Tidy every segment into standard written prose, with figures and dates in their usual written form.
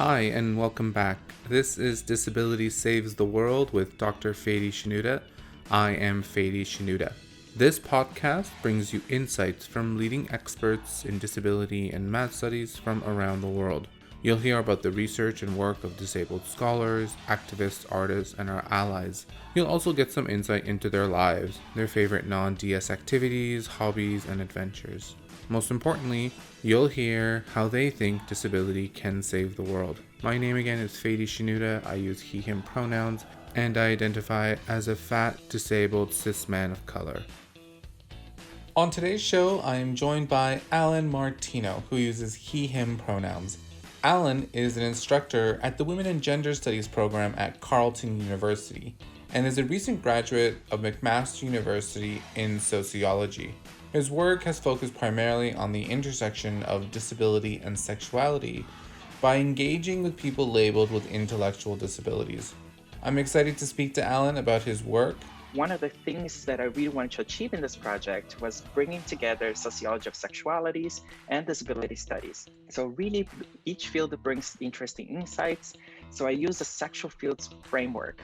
Hi, and welcome back. This is Disability Saves the World with Dr. Fadi Shinuda. I am Fadi Shinuda. This podcast brings you insights from leading experts in disability and math studies from around the world. You'll hear about the research and work of disabled scholars, activists, artists, and our allies. You'll also get some insight into their lives, their favorite non-DS activities, hobbies, and adventures. Most importantly, you'll hear how they think disability can save the world. My name again is Fadi Shinuda. I use he, him pronouns, and I identify as a fat, disabled, cis man of color. On today's show, I am joined by Alan Martino, who uses he, him pronouns. Alan is an instructor at the Women and Gender Studies program at Carleton University and is a recent graduate of McMaster University in sociology. His work has focused primarily on the intersection of disability and sexuality by engaging with people labeled with intellectual disabilities. I'm excited to speak to Alan about his work. One of the things that I really wanted to achieve in this project was bringing together sociology of sexualities and disability studies. So really, each field brings interesting insights. So I use a sexual fields framework.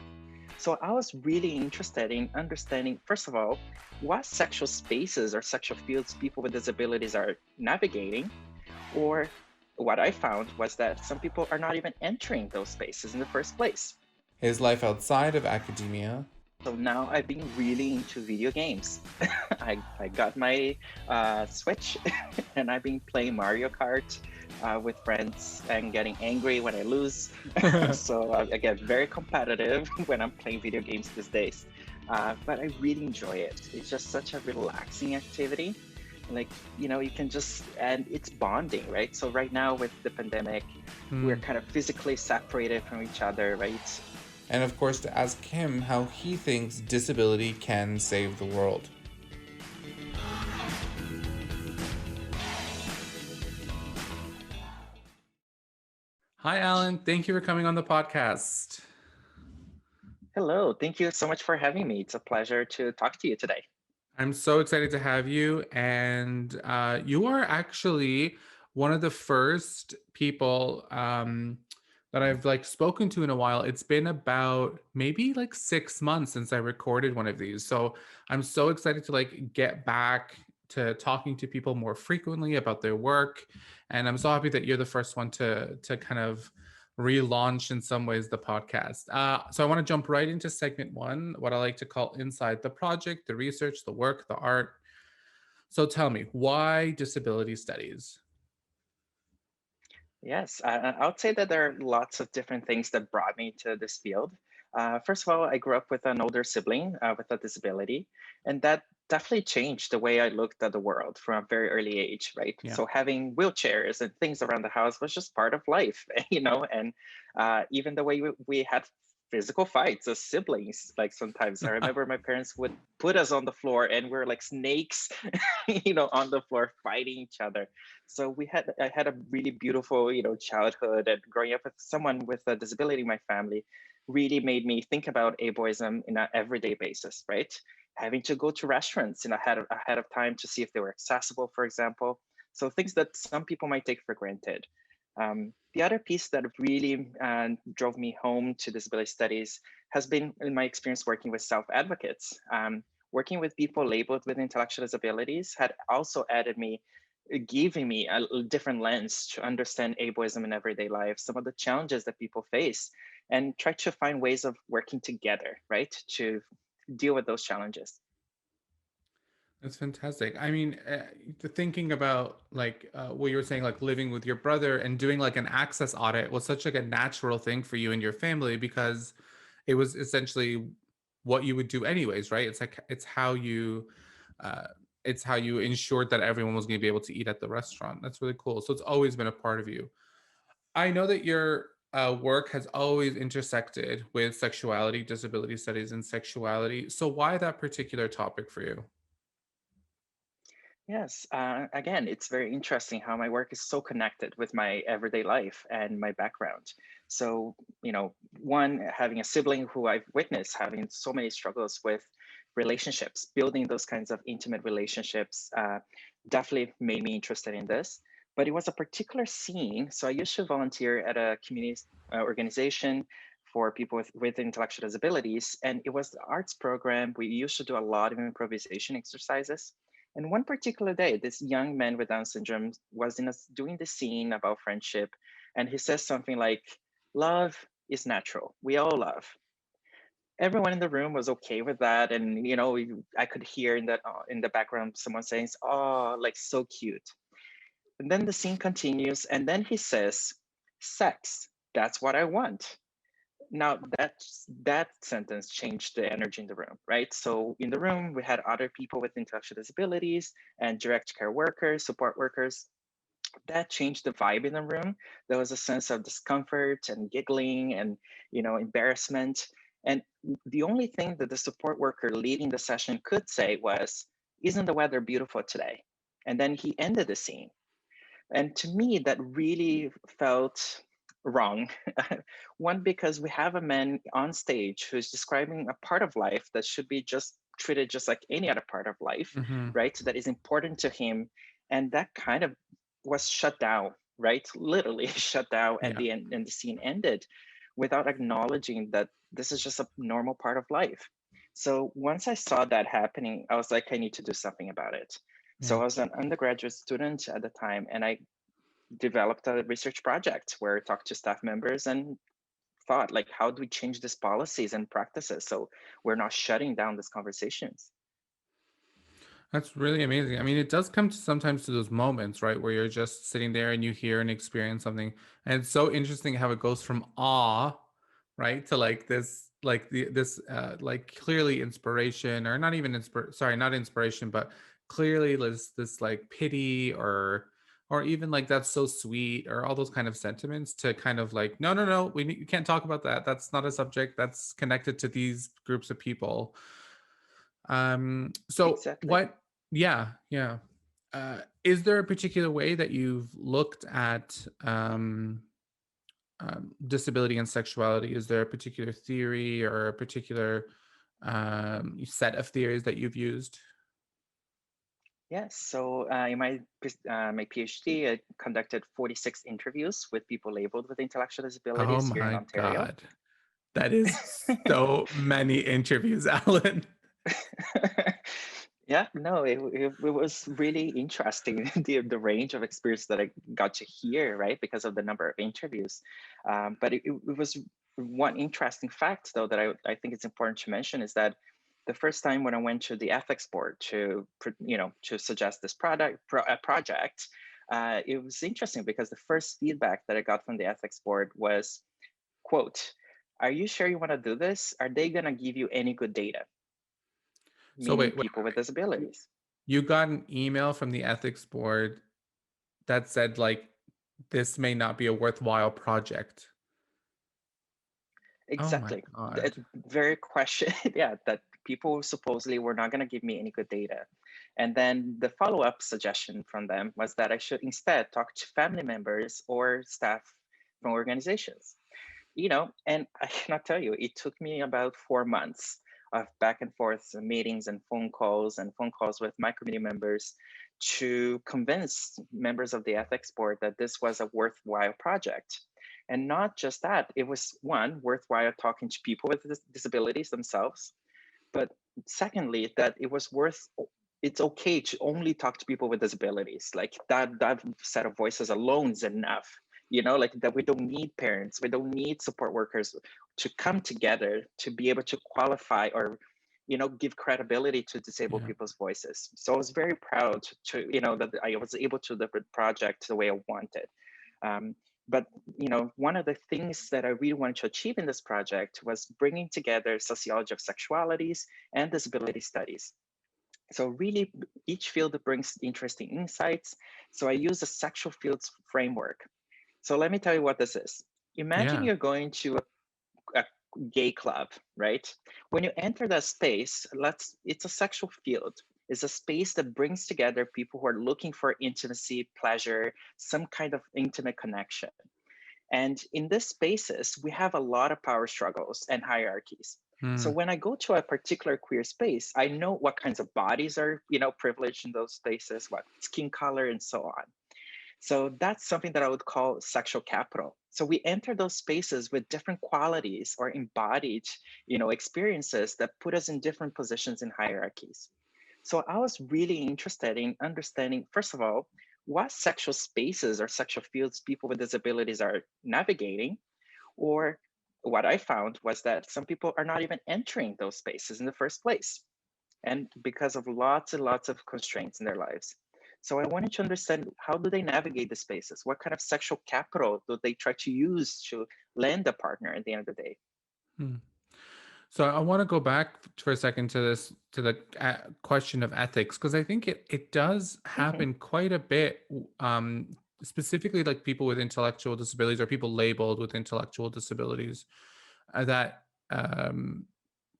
So I was really interested in understanding, first of all, what sexual spaces or sexual fields people with disabilities are navigating, or what I found was that some people are not even entering those spaces in the first place. His life outside of academia. So now I've been really into video games. I got my Switch and I've been playing Mario Kart with friends and getting angry when I lose. So I get very competitive when I'm playing video games these days. But I really enjoy it. It's just such a relaxing activity. Like, you can just, and it's bonding, right? So right now with the pandemic, we're kind of physically separated from each other, right? And of course to ask him how he thinks disability can save the world. Hi, Alan. Thank you for coming on the podcast. Hello, thank you so much for having me. It's a pleasure to talk to you today. I'm so excited to have you. And you are actually one of the first people that I've spoken to in a while. It's been about maybe 6 months since I recorded one of these. So I'm so excited to get back to talking to people more frequently about their work. And I'm so happy that you're the first one to kind of relaunch in some ways the podcast. So I want to jump right into segment one, what I like to call inside the project, the research, the work, the art. So tell me, why disability studies? Yes, I would say that there are lots of different things that brought me to this field. First of all, I grew up with an older sibling with a disability, and that definitely changed the way I looked at the world from a very early age, right? Yeah. So having wheelchairs and things around the house was just part of life, and even the way we had physical fights as siblings, like sometimes I remember my parents would put us on the floor and we're like snakes, on the floor fighting each other. So I had a really beautiful, childhood, and growing up with someone with a disability in my family really made me think about ableism in an everyday basis, right? Having to go to restaurants ahead of time to see if they were accessible, for example. So things that some people might take for granted. The other piece that really drove me home to disability studies has been in my experience working with self-advocates. Working with people labeled with intellectual disabilities had also giving me a different lens to understand ableism in everyday life, some of the challenges that people face, and try to find ways of working together, right, to deal with those challenges. That's fantastic. I mean, thinking about what you were saying, like living with your brother and doing like an access audit was such like a natural thing for you and your family because it was essentially what you would do anyways, right? Uh, it's how you ensured that everyone was going to be able to eat at the restaurant. That's really cool. So it's always been a part of you. I know that your work has always intersected with sexuality, disability studies, and sexuality. So why that particular topic for you? Yes, again, it's very interesting how my work is so connected with my everyday life and my background. So, one, having a sibling who I've witnessed having so many struggles with relationships, building those kinds of intimate relationships definitely made me interested in this. but it was a particular scene. So I used to volunteer at a community organization for people with intellectual disabilities. And it was the arts program. We used to do a lot of improvisation exercises. And one particular day, this young man with Down syndrome was doing the scene about friendship. And he says something like, love is natural. We all love. Everyone in the room was okay with that. And, I could hear in the background, someone saying, oh, like so cute. And then the scene continues, and then he says, sex, that's what I want. Now that sentence changed the energy in the room, right? So in the room, we had other people with intellectual disabilities and direct care workers, support workers. That changed the vibe in the room. There was a sense of discomfort and giggling and embarrassment. And the only thing that the support worker leading the session could say was, isn't the weather beautiful today? And then he ended the scene. And to me, that really felt wrong. One, because we have a man on stage who's describing a part of life that should be just treated just like any other part of life, Mm-hmm. right? That is important to him. And that kind of was shut down, right? Literally shut down at Yeah. the end, and the scene ended without acknowledging that this is just a normal part of life. So once I saw that happening, I was like, I need to do something about it. So Yeah. I was an undergraduate student at the time, and I developed a research project where I talked to staff members and thought, like, how do we change these policies and practices so we're not shutting down these conversations? That's really amazing. I mean, it does come to sometimes to those moments, right, where you're just sitting there and you hear and experience something. And it's so interesting how it goes from awe, right, to like this, like this, like clearly inspiration, or not even sorry, not inspiration, but clearly this like pity, or even like that's so sweet, or all those kind of sentiments, to kind of like, no, no, no, we can't talk about that. That's not a subject that's connected to these groups of people. So Exactly. what, yeah, yeah. Is there a particular way that you've looked at disability and sexuality? Is there a particular theory or a particular set of theories that you've used? Yes. So in my PhD, I conducted 46 interviews with people labeled with intellectual Oh disabilities here in my Ontario. God. That is so many interviews, Alan. Yeah, no, it was really interesting, the range of experience that I got to hear, right, because of the number of interviews. But it was one interesting fact, though, that I think it's important to mention is that the first time when I went to the ethics board to suggest this project, it was interesting because the first feedback that I got from the ethics board was, quote, "Are you sure you want to do this? Are they going to give you any good data?" So Meaning wait, people with you disabilities. you got an email from the ethics board that said like this may not be a worthwhile project. Oh my Exactly. That God. very question, yeah, that people supposedly were not going to give me any good data. And then the follow-up suggestion from them was that I should instead talk to family members or staff from organizations. And I cannot tell you, it took me about 4 months of back and forth meetings and phone calls with my committee members to convince members of the ethics board that this was a worthwhile project. And not just that, it was one, worthwhile talking to people with disabilities themselves, but secondly, that it's okay to only talk to people with disabilities. Like that set of voices alone is enough. Like that we don't need parents, we don't need support workers to come together to be able to qualify or give credibility to disabled Yeah. people's voices. So I was very proud that I was able to do the project the way I wanted. Um, but one of the things that I really wanted to achieve in this project was bringing together sociology of sexualities and disability studies. So really, each field brings interesting insights. So I use the sexual fields framework. So let me tell you what this is. Imagine Yeah. you're going to a gay club, right? When you enter that space, it's a sexual field. It's a space that brings together people who are looking for intimacy, pleasure, some kind of intimate connection. And in these spaces, we have a lot of power struggles and hierarchies. So Hmm. when I go to a particular queer space, I know what kinds of bodies are, privileged in those spaces, what skin color, and so on. So that's something that I would call sexual capital. So we enter those spaces with different qualities or embodied, experiences that put us in different positions in hierarchies. So I was really interested in understanding, first of all, what sexual spaces or sexual fields people with disabilities are navigating, or what I found was that some people are not even entering those spaces in the first place, and because of lots and lots of constraints in their lives. So I wanted to understand, how do they navigate the spaces? What kind of sexual capital do they try to use to land a partner at the end of the day? Hmm. So I want to go back for a second to the question of ethics, because I think it does Mhm. happen quite a bit, specifically like people with intellectual disabilities or people labeled with intellectual disabilities, that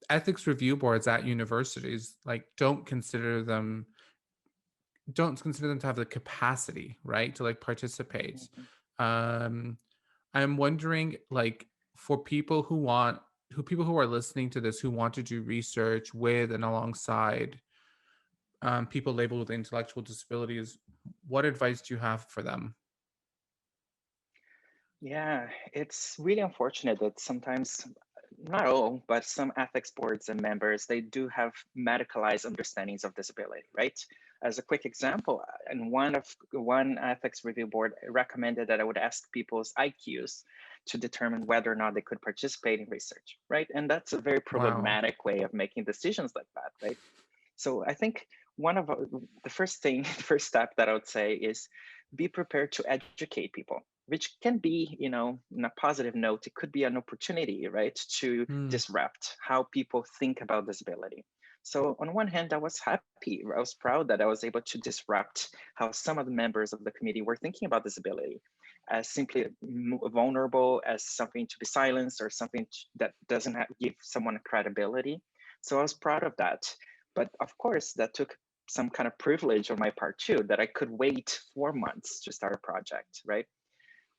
ethics review boards at universities like don't consider them to have the capacity, right, to like participate. Mhm. um I'm wondering, like, for people who are listening to this who want to do research with and alongside people labeled with intellectual disabilities, what advice do you have for them? Yeah, it's really unfortunate that sometimes, not all, but some ethics boards and members, they do have medicalized understandings of disability, right? As a quick example, and one ethics review board recommended that I would ask people's IQs to determine whether or not they could participate in research, right? And that's a very Wow. problematic way of making decisions like that, right? So I think one of the first thing, the first step that I would say is be prepared to educate people, which can be, in a positive note, it could be an opportunity, right, to Hmm. disrupt how people think about disability. So on one hand, I was happy, I was proud that I was able to disrupt how some of the members of the committee were thinking about disability as simply vulnerable, as something to be silenced, or something that doesn't give someone credibility. So I was proud of that. But of course, that took some kind of privilege on my part too, that I could wait 4 months to start a project, right?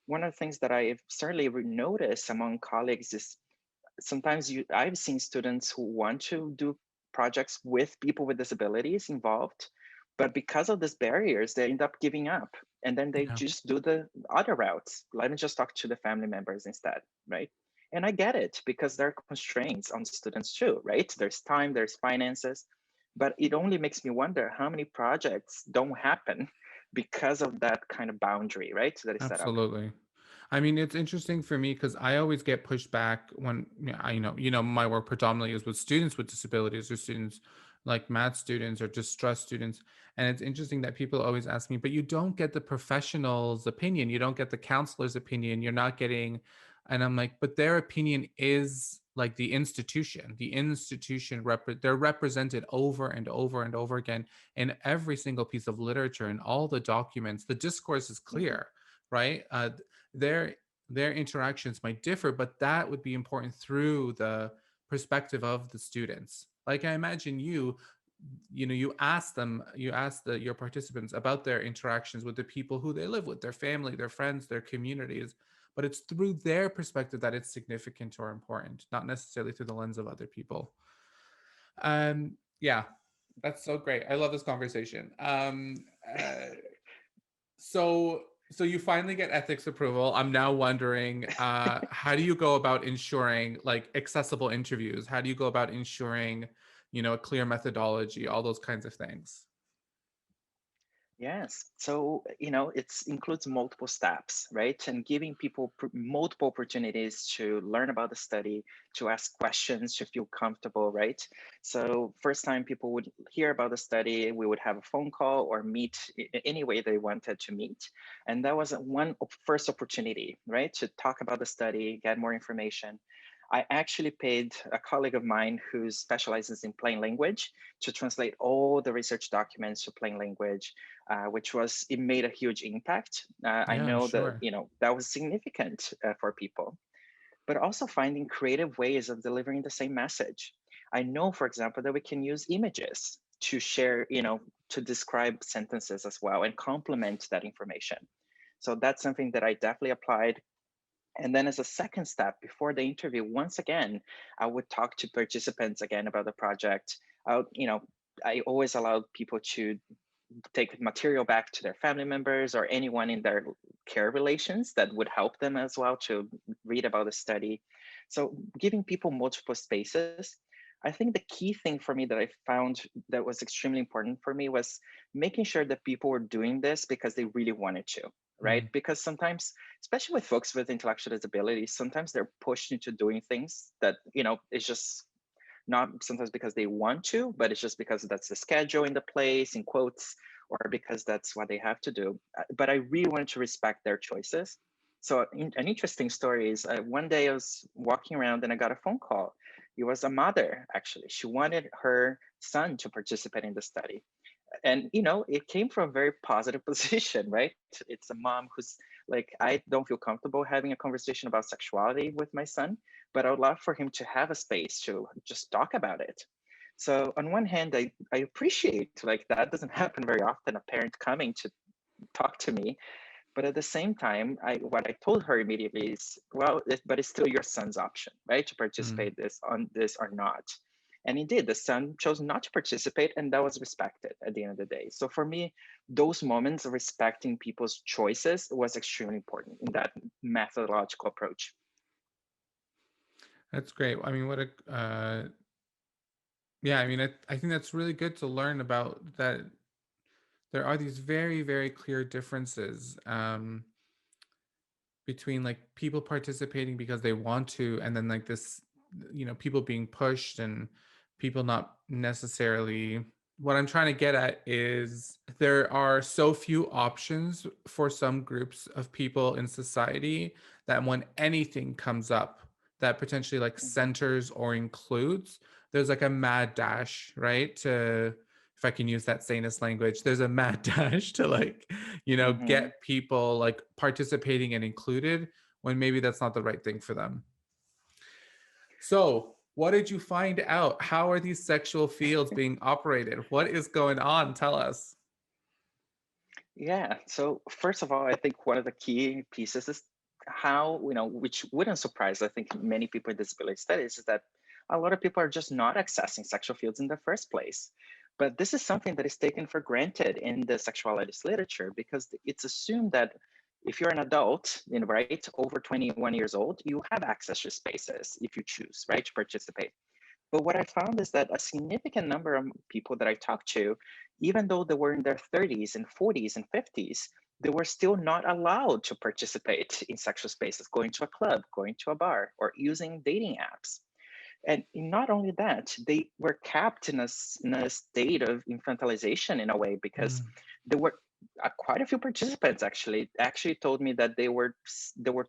One of the things that I've certainly noticed among colleagues is sometimes I've seen students who want to do projects with people with disabilities involved, but because of these barriers, they end up giving up. And then they Yeah, just do the other routes. Let me just talk to the family members instead, right? And I get it, because there are constraints on students too, right? There's time, there's finances, but it only makes me wonder how many projects don't happen because of that kind of boundary, right? That is set up. absolutely. I mean, it's interesting for me because I always get pushed back when, I my work predominantly is with students with disabilities or students like math students or distressed students. And it's interesting that people always ask me, but you don't get the professional's opinion, you don't get the counselor's opinion, you're not getting, and I'm like, but their opinion is like the institution. The institution they're represented over and over and over again in every single piece of literature and all the documents. The discourse is Mhm. clear, right? Their their interactions might differ, but that would be important through the perspective of the students. Like I imagine you ask your participants about their interactions with the people who they live with, their family, their friends, their communities, but it's through their perspective that it's significant or important, not necessarily through the lens of other people. Yeah, that's so great. I love this conversation. So you finally get ethics approval. I'm now wondering, how do you go about ensuring like accessible interviews? How do you go about ensuring, a clear methodology, all those kinds of things? Yes. So, it includes multiple steps, right? And giving people multiple opportunities to learn about the study, to ask questions, to feel comfortable, right? So, first time people would hear about the study, we would have a phone call or meet any way they wanted to meet. And that was first opportunity, right? To talk about the study, get more information. I actually paid a colleague of mine who specializes in plain language to translate all the research documents to plain language, it made a huge impact. I Yeah, know that, sure. that was significant for people, but also finding creative ways of delivering the same message. I know, for example, that we can use images to share, to describe sentences as well and complement that information. So that's something that I definitely applied. And then as a second step before the interview, once again, I would talk to participants again about the project. I always allowed people to take material back to their family members or anyone in their care relations that would help them as well to read about the study. So giving people multiple spaces. I think the key thing for me that I found that was extremely important for me was making sure that people were doing this because they really wanted to, right? Mm. Because sometimes, especially with folks with intellectual disabilities, sometimes they're pushed into doing things that, it's just not sometimes because they want to, but it's just because that's the schedule in the place, in quotes, or because that's what they have to do. But I really wanted to respect their choices. So an interesting story is one day I was walking around and I got a phone call. It was a mother, actually. She wanted her son to participate in the study. And it came from a very positive position, right? It's a mom who's like, I don't feel comfortable having a conversation about sexuality with my son, but I would love for him to have a space to just talk about it. So on one hand, I appreciate, like, that doesn't happen very often, a parent coming to talk to me. But at the same time, what I told her immediately is, well, but it's still your son's option, right, to Mm. participate on this or not. And indeed, the son chose not to participate, and that was respected at the end of the day. So for me, those moments of respecting people's choices was extremely important in that methodological approach. That's great. I mean, what a yeah. I mean, I think that's really good to learn about that. There are these very, very clear differences between like people participating because they want to, and then like this, people being pushed and people not necessarily. What I'm trying to get at is there are so few options for some groups of people in society that when anything comes up that potentially like Mhm. centers or includes, there's like a mad dash, right? To, if I can use that sanest language, there's a mad dash to like, Mhm. get people like participating and included when maybe that's not the right thing for them. So, what did you find out? How are these sexual fields being operated? What is going on? Tell us. Yeah. So first of all, I think one of the key pieces is how, which wouldn't surprise, I think, many people in disability studies, is that a lot of people are just not accessing sexual fields in the first place. But this is something that is taken for granted in the sexualities literature because it's assumed that if you're an adult, right, over 21 years old, you have access to spaces if you choose, right, to participate. But what I found is that a significant number of people that I talked to, even though they were in their 30s and 40s and 50s, they were still not allowed to participate in sexual spaces, going to a club, going to a bar, or using dating apps. And not only that, they were capped in a state of infantilization in a way because Mm. there were quite a few participants actually told me that they were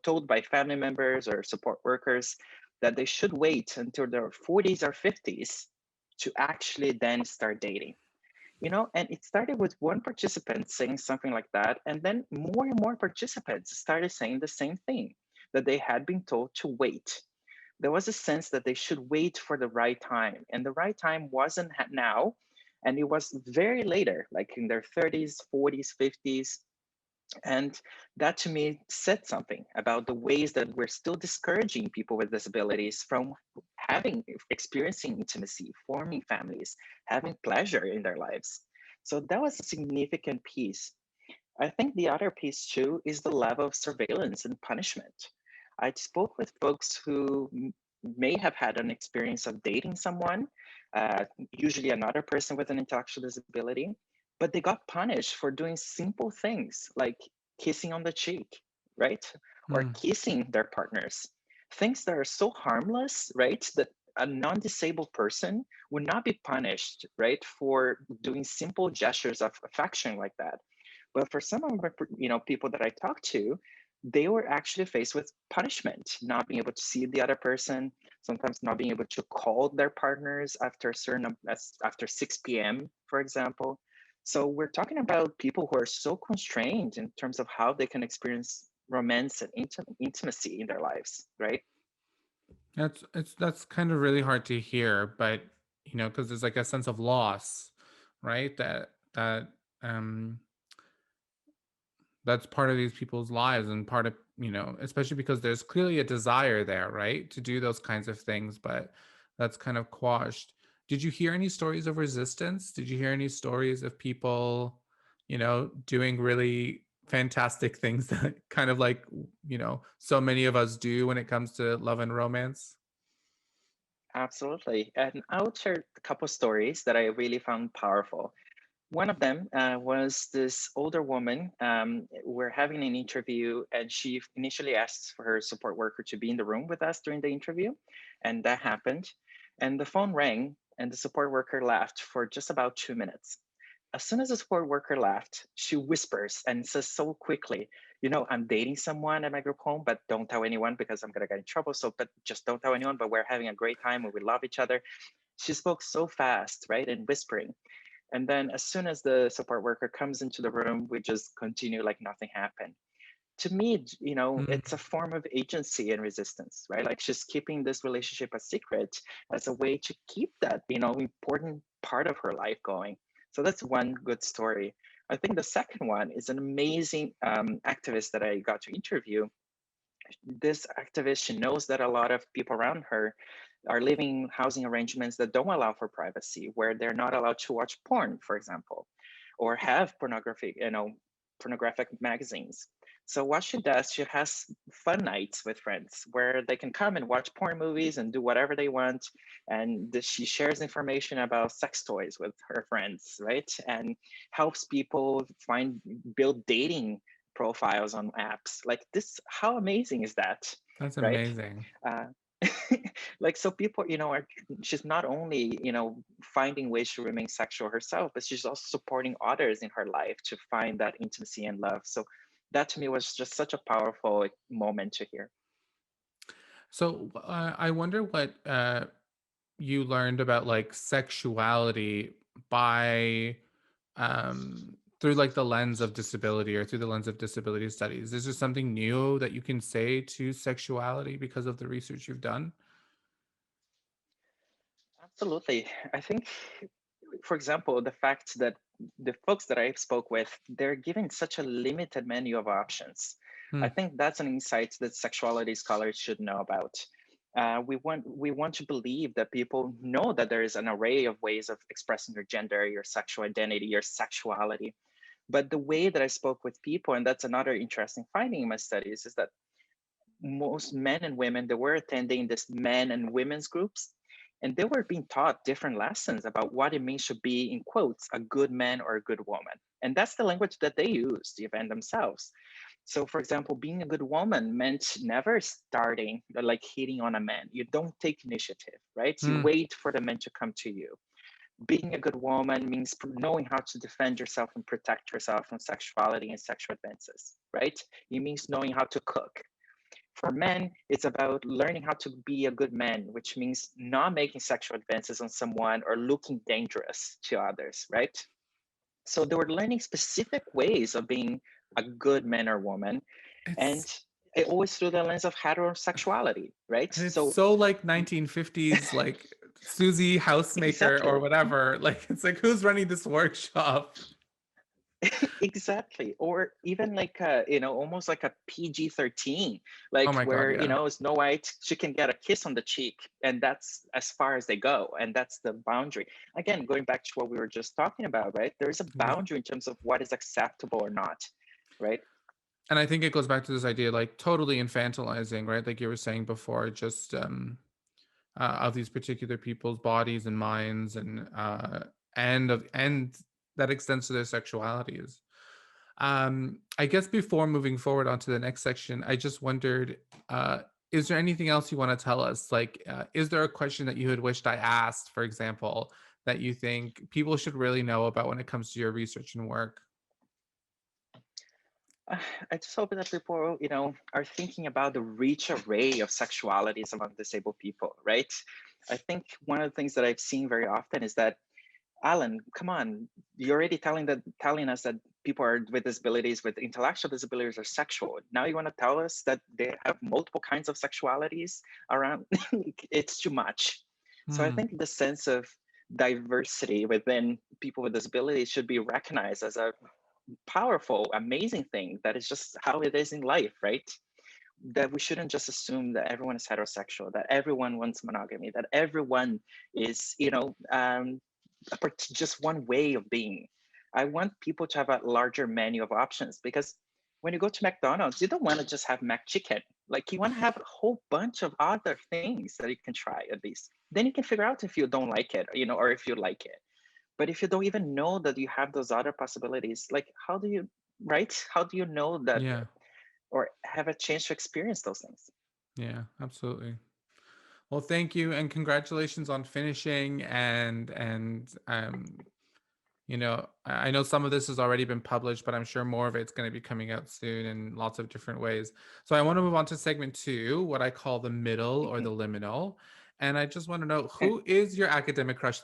told by family members or support workers that they should wait until their 40s or 50s to actually then start dating. And it started with one participant saying something like that, and then more and more participants started saying the same thing, that they had been told to wait. There was a sense that they should wait for the right time, and the right time wasn't now, and it was very later, like in their 30s, 40s, 50s. And that to me said something about the ways that we're still discouraging people with disabilities from experiencing intimacy, forming families, having pleasure in their lives. So that was a significant piece. I think the other piece too is the level of surveillance and punishment. I spoke with folks who may have had an experience of dating someone, usually another person with an intellectual disability, but they got punished for doing simple things like kissing on the cheek, right? Or Mm. kissing their partners. Things that are so harmless, right? That a non-disabled person would not be punished, right, for doing simple gestures of affection like that. But for some of the people that I talked to, they were actually faced with punishment, not being able to see the other person, sometimes not being able to call their partners after after 6 p.m., for example. So we're talking about people who are so constrained in terms of how they can experience romance and intimacy in their lives, right? That's kind of really hard to hear, but because there's like a sense of loss, right? That um that's part of these people's lives and part of, especially because there's clearly a desire there, right, to do those kinds of things, but that's kind of quashed. Did you hear any stories of resistance? Did you hear any stories of people doing really fantastic things that kind of like, so many of us do when it comes to love and romance. Absolutely. And I would share a couple stories that I really found powerful. One of them was this older woman. We're having an interview, and she initially asked for her support worker to be in the room with us during the interview, and that happened. And the phone rang, and the support worker left for just about 2 minutes. As soon as the support worker left, she whispers and says so quickly, I'm dating someone at my group home, but don't tell anyone because I'm going to get in trouble. So, but just don't tell anyone, but we're having a great time and we love each other. She spoke so fast, right? And whispering. And then as soon as the support worker comes into the room, we just continue like nothing happened. To me, it's a Mm. form of agency and resistance, right? Like she's keeping this relationship a secret as a way to keep that, important part of her life going. So that's one good story. I think the second one is an amazing activist that I got to interview. This activist, she knows that a lot of people around her are living in housing arrangements that don't allow for privacy, where they're not allowed to watch porn, for example, or have pornographic magazines. So what she does, she has fun nights with friends where they can come and watch porn movies and do whatever they want. And she shares information about sex toys with her friends, right? And helps people build dating profiles on apps like this. How amazing is that, That's right? amazing. uh, like, so people, she's not only finding ways to remain sexual herself, but she's also supporting others in her life to find that intimacy and love. So that to me was just such a powerful moment to hear. So I wonder what you learned about like sexuality by through like the lens of disability or through the lens of disability studies. Is there something new that you can say to sexuality because of the research you've done? Absolutely. I think, for example, the fact that the folks that I spoke with, they're given such a limited menu of options. I Hmm. think that's an insight that sexuality scholars should know about. We want to believe that people know that there is an array of ways of expressing your gender, your sexual identity, your sexuality. But the way that I spoke with people, and that's another interesting finding in my studies, is that most men and women that were attending this men and women's groups, and they were being taught different lessons about what it means to be, in quotes, a good man or a good woman. And that's the language that they used even themselves. So, for example, being a good woman meant never starting like hitting on a man. You don't take initiative, right? You Hmm. wait for the man to come to you. Being a good woman means knowing how to defend yourself and protect yourself from sexuality and sexual advances, right? It means knowing how to cook. For men, it's about learning how to be a good man, which means not making sexual advances on someone or looking dangerous to others, right? So they were learning specific ways of being a good man or woman, and It's it always through the lens of heterosexuality, right? and it's So so like 1950s, like Susie Housemaker or exactly. whatever. Like it's like who's running this workshop? Exactly. Or even like almost like a PG-13, Oh like my God, where yeah. Snow White, she can get a kiss on the cheek, and that's as far as they go, and that's the boundary. Again, going back to what we were just talking about, right? There is a boundary in terms of what is acceptable or not, right? And I think it goes back to this idea like totally infantilizing, right? Like you were saying before, just of these particular people's bodies and minds and that extends to their sexualities. I guess before moving forward onto the next section, I just wondered, is there anything else you want to tell us? Like, is there a question that you had wished I asked, for example, that you think people should really know about when it comes to your research and work? Uh, I just hope that people, are thinking about the rich array of sexualities among disabled people, right? I think one of the things that I've seen very often is that, Alan, come on, you're already telling us that people are with disabilities, with intellectual disabilities, are sexual. Now you want to tell us that they have multiple kinds of sexualities around? It's too much. So I Hmm. think the sense of diversity within people with disabilities should be recognized as a powerful, amazing thing that is just how it is in life, right? That we shouldn't just assume that everyone is heterosexual, that everyone wants monogamy, that everyone is, just one way of being. I want people to have a larger menu of options, because when you go to McDonald's, you don't want to just have McChicken. Like, you want to have a whole bunch of other things that you can try at least. Then you can figure out if you don't like it, or if you like it. But if you don't even know that you have those other possibilities, like, how do you, right? How do you know that, Yeah. or have a chance to experience those things? Yeah, absolutely. Well, thank you and congratulations on finishing and I know some of this has already been published, but I'm sure more of it's going to be coming out soon in lots of different ways. So I want to move on to segment 2, what I call the middle or the liminal. And I just want to know, Okay. who is your academic crush?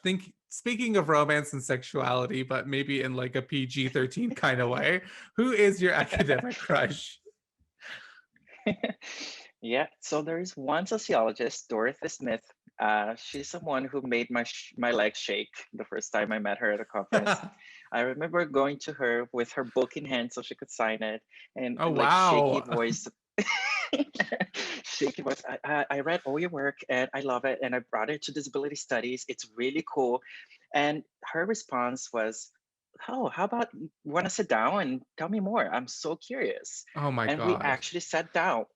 Speaking of romance and sexuality, but maybe in like a PG-13 kind of way, who is your academic crush? Yeah, so there is one sociologist, Dorothy Smith. She's someone who made my legs shake the first time I met her at a conference. I remember going to her with her book in hand so she could sign it, and Oh, like shaky wow. voice, shaky voice. I read all your work and I love it, and I brought it to disability studies. It's really cool. And her response was, "Oh, how about you want to sit down and tell me more? I'm so curious." Oh my And we God. actually sat down.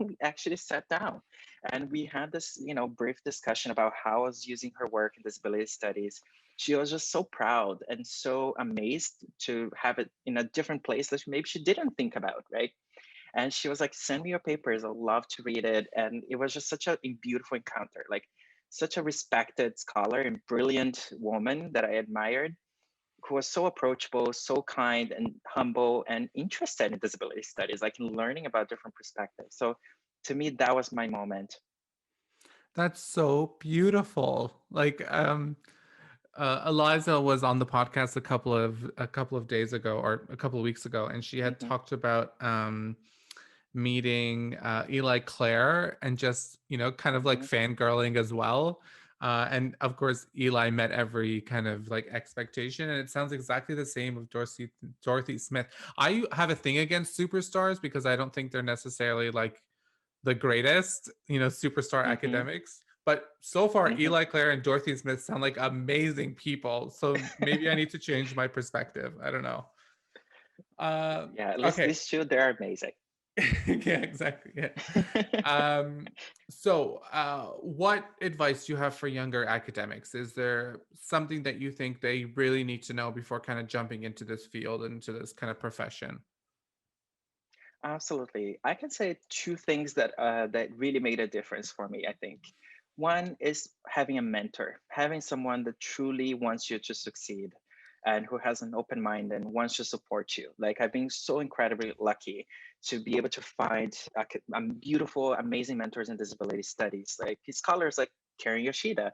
We actually sat down, and we had this, brief discussion about how I was using her work in disability studies. She was just so proud and so amazed to have it in a different place that maybe she didn't think about, right? And she was like, "Send me your papers. I'd love to read it." And it was just such a beautiful encounter, like such a respected scholar and brilliant woman that I admired, who was so approachable, so kind and humble and interested in disability studies, like in learning about different perspectives. So to me, that was my moment. That's so beautiful. Eliza was on the podcast a couple of days ago or a couple of weeks ago, and she had Hmm. talked about meeting Eli Clare and just kind of like Hmm. fangirling as well. And of course, Eli met every kind of like expectation, and it sounds exactly the same with Dorothy Smith. I have a thing against superstars because I don't think they're necessarily like the greatest, superstar Hmm. academics. But so far, Hmm. Eli Clare and Dorothy Smith sound like amazing people. So maybe I need to change my perspective. I don't know. Yeah, at least Okay. these two, they're amazing. Yeah, exactly. Yeah. Um, so, what advice do you have for younger academics? Is there something that you think they really need to know before kind of jumping into this field, into this kind of profession? Absolutely. I can say two things that really made a difference for me, I think. One is having a mentor, having someone that truly wants you to succeed and who has an open mind and wants to support you. Like, I've been so incredibly lucky to be able to find beautiful, amazing mentors in disability studies, like scholars like Karen Yoshida,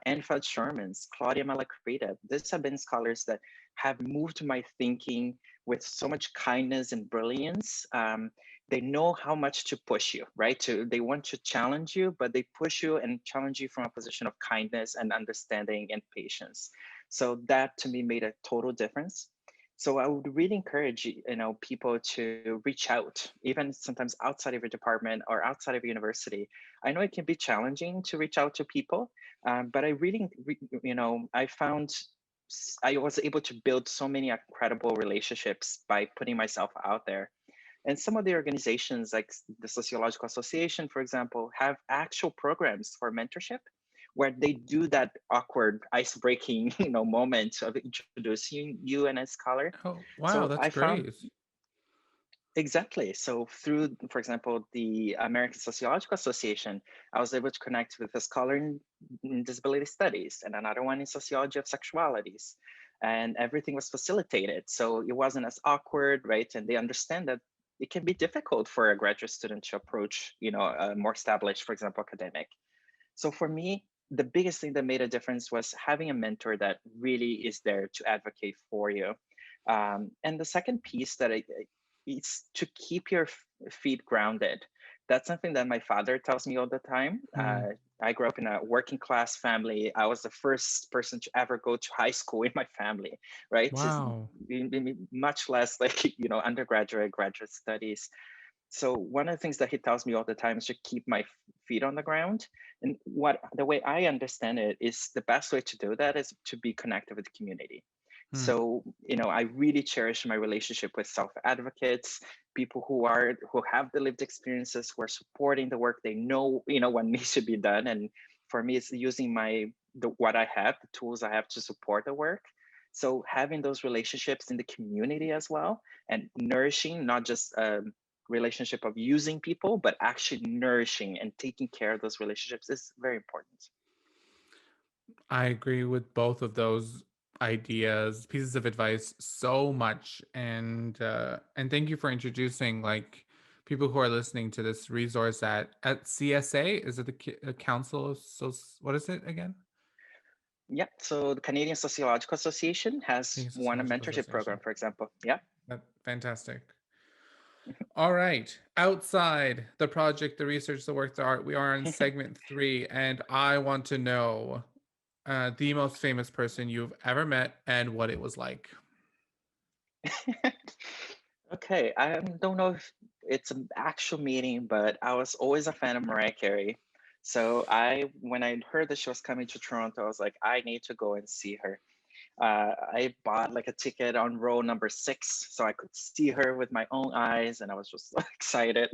Anne Fudge Shermans, Claudia Malacrida. These have been scholars that have moved my thinking with so much kindness and brilliance. They know how much to push you, right? They want to challenge you, but they push you and challenge you from a position of kindness and understanding and patience. So that to me made a total difference. So I would really encourage people to reach out, even sometimes outside of your department or outside of your university. I know it can be challenging to reach out to people, but I really, I found I was able to build so many incredible relationships by putting myself out there. And some of the organizations, like the Sociological Association, for example, have actual programs for mentorship where they do that awkward ice-breaking, moment of introducing you and a scholar. Oh, wow, So that's I found great. exactly. So through, for example, the American Sociological Association, I was able to connect with a scholar in disability studies and another one in sociology of sexualities. And everything was facilitated. So it wasn't as awkward, right? And they understand that it can be difficult for a graduate student to approach, a more established, for example, academic. So for me, the biggest thing that made a difference was having a mentor that really is there to advocate for you. And the second piece that it's to keep your feet grounded. That's something that my father tells me all the time. Hmm. I grew up in a working class family. I was the first person to ever go to high school in my family, right? Just Wow. much less like, undergraduate, graduate studies. So one of the things that he tells me all the time is to keep my feet on the ground. And what the way I understand it is the best way to do that is to be connected with the community. Hmm. So, I really cherish my relationship with self-advocates, people who have the lived experiences, who are supporting the work. They know, what needs to be done. And for me, it's using what I have, the tools I have to support the work. So having those relationships in the community as well, and nourishing, not just relationship of using people, but actually nourishing and taking care of those relationships is very important. I agree with both of those ideas, pieces of advice so much, and thank you for introducing like people who are listening to this resource at CSA. Is it the Council of what is it again? Yeah. So the Canadian Sociological Association has Canadian one a Sociological mentorship program, Association. for example. Yeah. Fantastic. All right. Outside the project, the research, the work, the art, we are in segment 3, and I want to know the most famous person you've ever met and what it was like. Okay. I don't know if it's an actual meeting, but I was always a fan of Mariah Carey. So when I heard that she was coming to Toronto, I was like, I need to go and see her. I bought like a ticket on row number 6 so I could see her with my own eyes, and I was just so excited.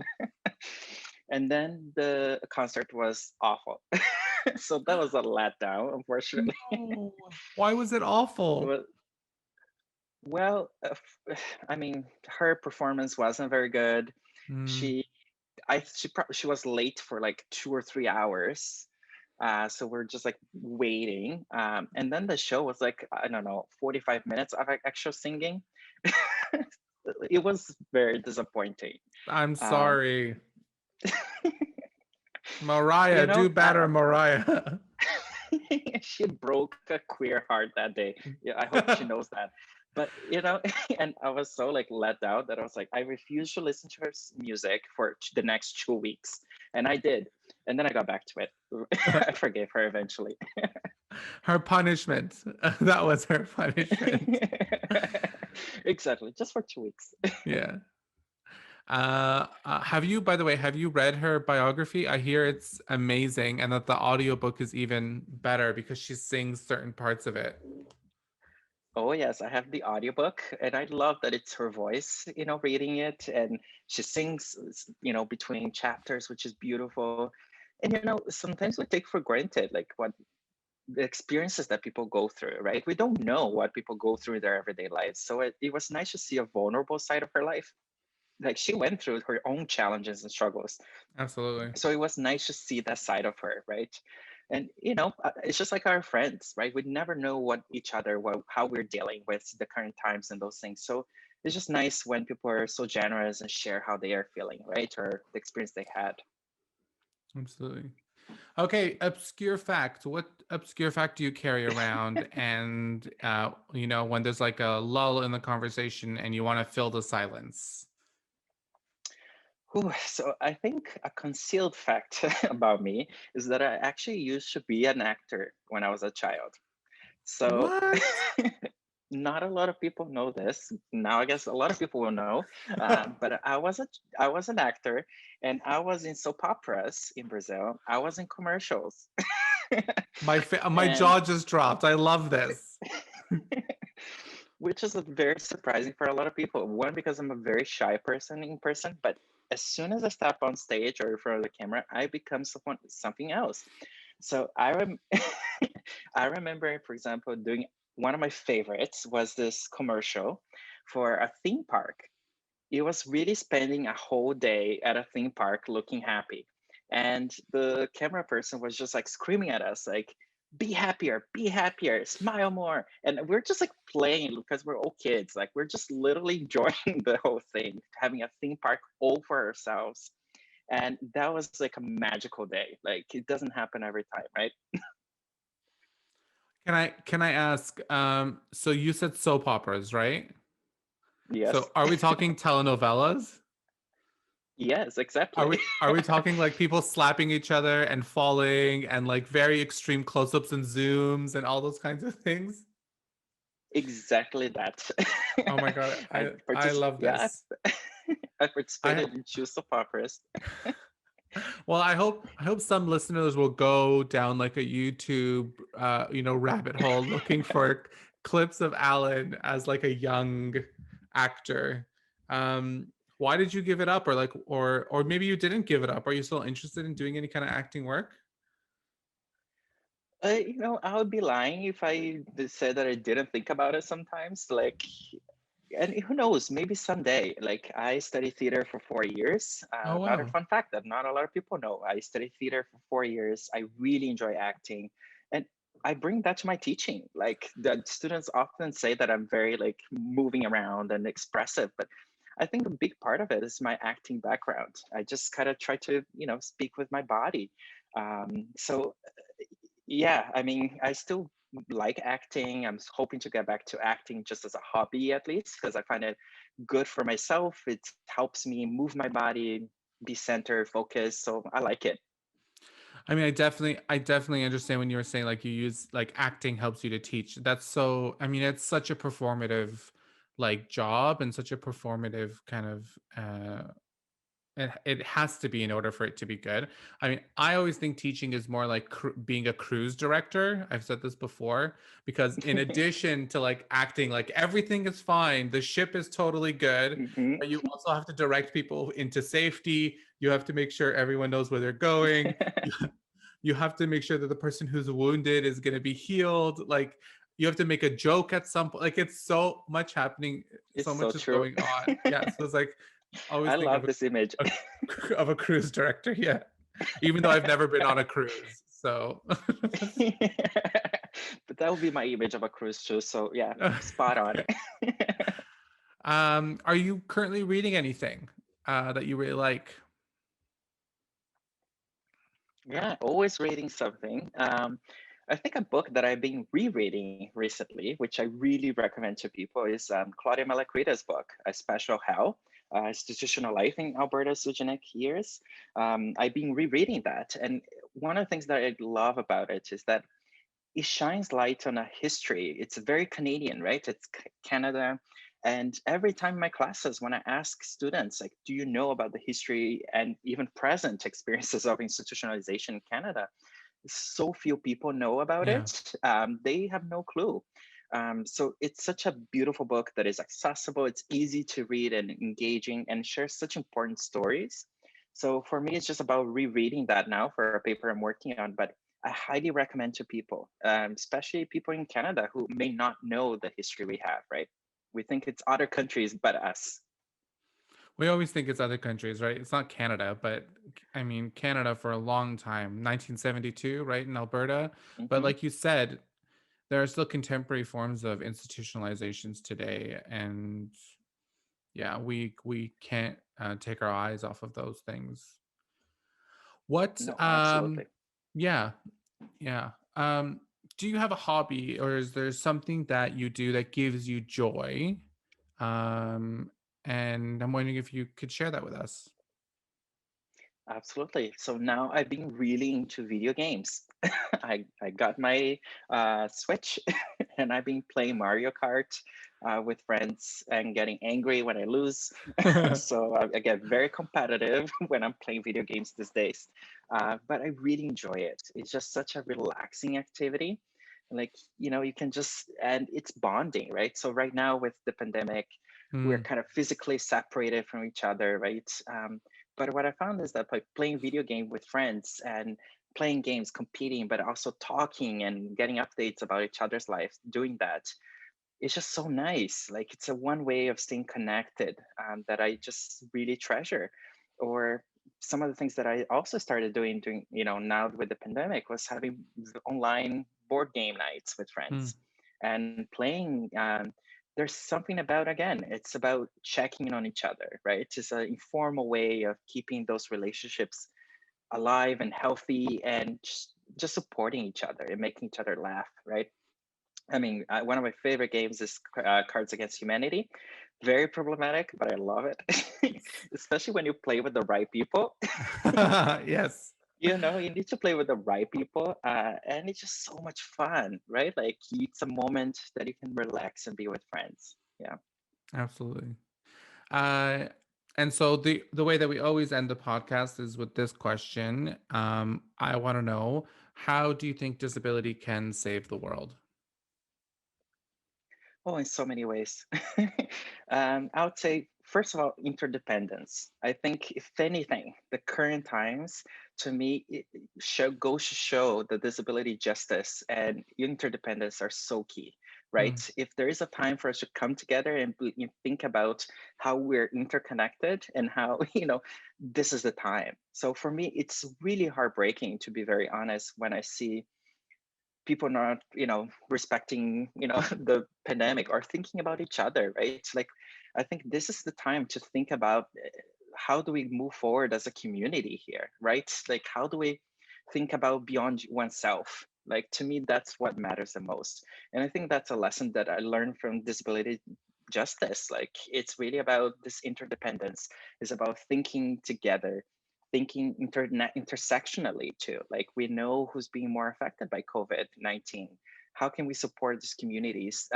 And then the concert was awful. So that was a letdown, unfortunately. No. Why was it awful? Well, well, I mean, her performance wasn't very good. Mm, She, she was late for like 2 or 3 hours. So we're just like waiting. And then the show was like, I don't know, 45 minutes of actual singing. It was very disappointing. I'm Um, sorry. Mariah, you know, do better, Mariah. she broke a queer heart that day. Yeah, I hope she knows that. But and I was so like let down that I was like, I refuse to listen to her music for the next 2 weeks, and I did. And then I got back to it. I forgave her eventually. Her punishment. That was her punishment. Exactly, just for 2 weeks. Yeah. Have you, by the way, have you read her biography? I hear it's amazing and that the audiobook is even better because she sings certain parts of it. Oh yes, I have the audiobook, and I love that it's her voice, reading it, and she sings, between chapters, which is beautiful. And sometimes we take for granted like what the experiences that people go through, right? We don't know what people go through in their everyday lives. So it was nice to see a vulnerable side of her life. Like she went through her own challenges and struggles. Absolutely. So it was nice to see that side of her, right? And it's just like our friends, right? We never know what each other, how we're dealing with the current times and those things. So it's just nice when people are so generous and share how they are feeling, right? Or the experience they had. Absolutely. Okay, obscure fact. What obscure fact do you carry around? And when there's like a lull in the conversation and you want to fill the silence. Ooh, so I think a concealed fact about me is that I actually used to be an actor when I was a child. So What? not a lot of people know this. Now I guess a lot of people will know. But I was an actor, and I was in soap operas in Brazil. I was in commercials, My and jaw just dropped. I love this. which is very surprising for a lot of people. One, because I'm a very shy person in person, but as soon as I step on stage or in front of the camera, I become something else. So I remember, for example, doing one of my favorites was this commercial for a theme park. It was really spending a whole day at a theme park looking happy. And the camera person was just like screaming at us, like, be happier, smile more. And we're just like playing because we're all kids. Like, we're just literally enjoying the whole thing, having a theme park all for ourselves. And that was like a magical day. Like, it doesn't happen every time, right? Can I ask, so you said soap operas, right? Yes. So are we talking telenovelas? Yes, Are exactly. we talking like people slapping each other and falling and like very extreme close-ups and zooms and all those kinds of things? Exactly that. Oh my God, I love Yeah, this. I I participated in two soap operas. well, I hope some listeners will go down like a YouTube rabbit hole looking for clips of Alan as like a young actor. Why did you give it up, or like, or maybe you didn't give it up? Are you still interested in doing any kind of acting work? I would be lying if I said that I didn't think about it sometimes. Like, and who knows, maybe someday. Like, I studied theater for 4 years. Oh Not a wow. fun fact that not a lot of people know. I studied theater for 4 years. I really enjoy acting, and I bring that to my teaching. Like, the students often say that I'm very like moving around and expressive, but I think a big part of it is my acting background. I just kind of try to, speak with my body. So yeah, I mean, I still like acting. I'm hoping to get back to acting just as a hobby at least, because I find it good for myself. It helps me move my body, be centered, focused. So I like it. I mean, I definitely understand when you were saying like you use like acting helps you to teach. That's so, I mean, it's such a performative like job and such a performative kind of it has to be in order for it to be good. I mean, I always think teaching is more like being a cruise director. I've said this before because in addition to like acting, like everything is fine, the ship is totally good, Hmm. but you also have to direct people into safety. You have to make sure everyone knows where they're going. You, you have to make sure that the person who's wounded is going to be healed. Like you have to make a joke at some point. Like it's so much happening, It's so so much is true. going on. Yeah, so it's like always I think love this image. a of a cruise director. Yeah, even though I've never been on a cruise, so. But that would be my image of a cruise too. So yeah, spot on. Okay. Are you currently reading anything that you really like? Yeah, always reading something. I think a book that I've been rereading recently, which I really recommend to people, is Claudia Malacrida's book, A Special Hell, Institutional Life in Alberta's Eugenic Years. I've been rereading that. And one of the things that I love about it is that it shines light on a history. It's very Canadian, right? It's Canada. And every time in my classes, when I ask students, like, do you know about the history and even present experiences of institutionalization in Canada? So few people know about Yeah. it. They have no clue. So it's such a beautiful book that is accessible. It's easy to read and engaging and shares such important stories. So for me, it's just about rereading that now for a paper I'm working on. But I highly recommend to people, especially people in Canada who may not know the history we have, right? We think it's other countries but us. We always think it's other countries, right? It's not Canada, but I mean, Canada for a long time, 1972, right, in Alberta. But Hmm. like you said, there are still contemporary forms of institutionalizations today. And yeah, we can't take our eyes off of those things. What, No, absolutely. yeah, yeah. Do you have a hobby or is there something that you do that gives you joy? Um, and I'm wondering if you could share that with us. Absolutely. So now I've been really into video games. I got my Switch and I've been playing Mario Kart with friends and getting angry when I lose. So I get very competitive when I'm playing video games these days. But I really enjoy it. It's just such a relaxing activity. Like, you can just, and it's bonding, right? So right now with the pandemic, we're Hmm. kind of physically separated from each other, right? But what I found is that by playing video game with friends and playing games, competing, but also talking and getting updates about each other's lives, doing that, it's just so nice. Like it's a one way of staying connected that I just really treasure. Or some of the things that I also started doing, now with the pandemic was having online board game nights with Hmm. friends and playing. There's something about, again, it's about checking in on each other, right? It's an informal way of keeping those relationships alive and healthy and just supporting each other and making each other laugh, right? I mean, one of my favorite games is Cards Against Humanity. Very problematic, but I love it, especially when you play with the right people. Yes, You need to play with the right people, and it's just so much fun, right? Like it's a moment that you can relax and be with friends. Yeah. absolutely. Uh, and so the way that we always end the podcast is with this question. I want to know, how do you think disability can save the world? Oh, in so many ways. I would say, first of all, interdependence. I think, if anything, the current times, to me, goes to show that disability justice and interdependence are so key, right? Mm, If there is a time for us to come together and think about how we're interconnected and how, this is the time. So for me, it's really heartbreaking, to be very honest, when I see people not respecting the pandemic or thinking about each other, right? Like, I think this is the time to think about how do we move forward as a community here, right? Like, how do we think about beyond oneself? Like, to me, that's what matters the most. And I think that's a lesson that I learned from disability justice. Like, it's really about this interdependence, is about thinking together, thinking intersectionally too. Like, we know who's being more affected by COVID-19. How can we support these communities?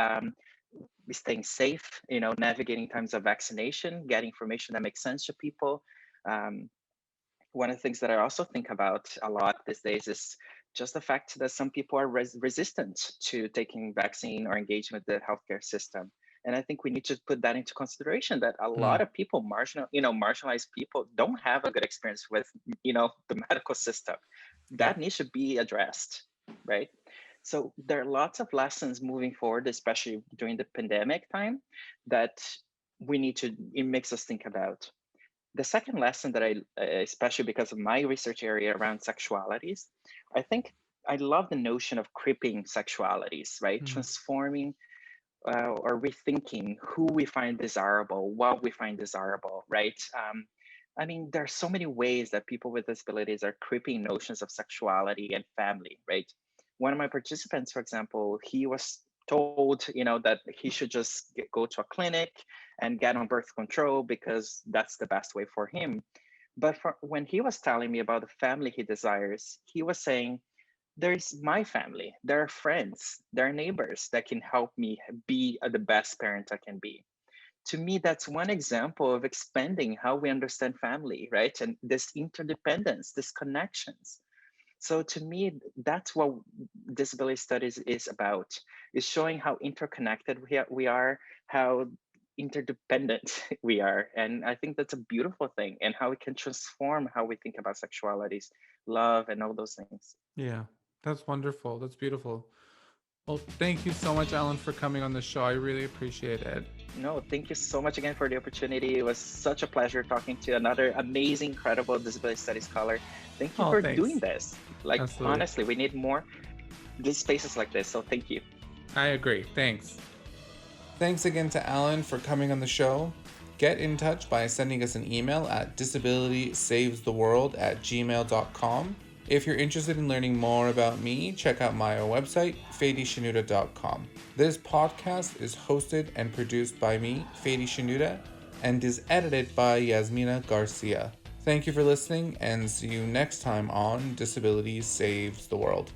Staying safe, navigating times of vaccination, getting information that makes sense to people. Um, One of the things that I also think about a lot these days is just the fact that some people are resistant to taking vaccine or engaging with the healthcare system. And I think we need to put that into consideration, that a lot mm, of people, marginalized people, don't have a good experience with, the medical system. yeah. That needs to be addressed, right? So there are lots of lessons moving forward, especially during the pandemic time, that it makes us think about. The second lesson that especially because of my research area around sexualities, I think I love the notion of cripping sexualities, right? Mm, Transforming or rethinking who we find desirable, what we find desirable, right? I mean, there are so many ways that people with disabilities are cripping notions of sexuality and family, right? One of my participants, for example, he was told, that he should just go to a clinic and get on birth control because that's the best way for him. But when he was telling me about the family he desires, he was saying, there's my family, there are friends, there are neighbors that can help me be the best parent I can be. To me, that's one example of expanding how we understand family, right? And this interdependence, these connections. So to me, that's what disability studies is about, is showing how interconnected we are, how interdependent we are. And I think that's a beautiful thing, and how it can transform how we think about sexualities, love, and all those things. yeah. That's wonderful. That's beautiful. Well, thank you so much, Alan, for coming on the show. I really appreciate it. No, thank you so much again for the opportunity. It was such a pleasure talking to another amazing, incredible disability studies scholar. Thank you Oh, for doing thanks. this. Like, Absolutely. honestly, we need more these spaces like this. So thank you. I agree. Thanks. Thanks again to Alan for coming on the show. Get in touch by sending us an email at disabilitysavestheworld@gmail.com. If you're interested in learning more about me, check out my website, fadishinuda.com. This podcast is hosted and produced by me, Fadi Shinuda, and is edited by Yasmina Garcia. Thank you for listening, and see you next time on Disabilities Saves the World.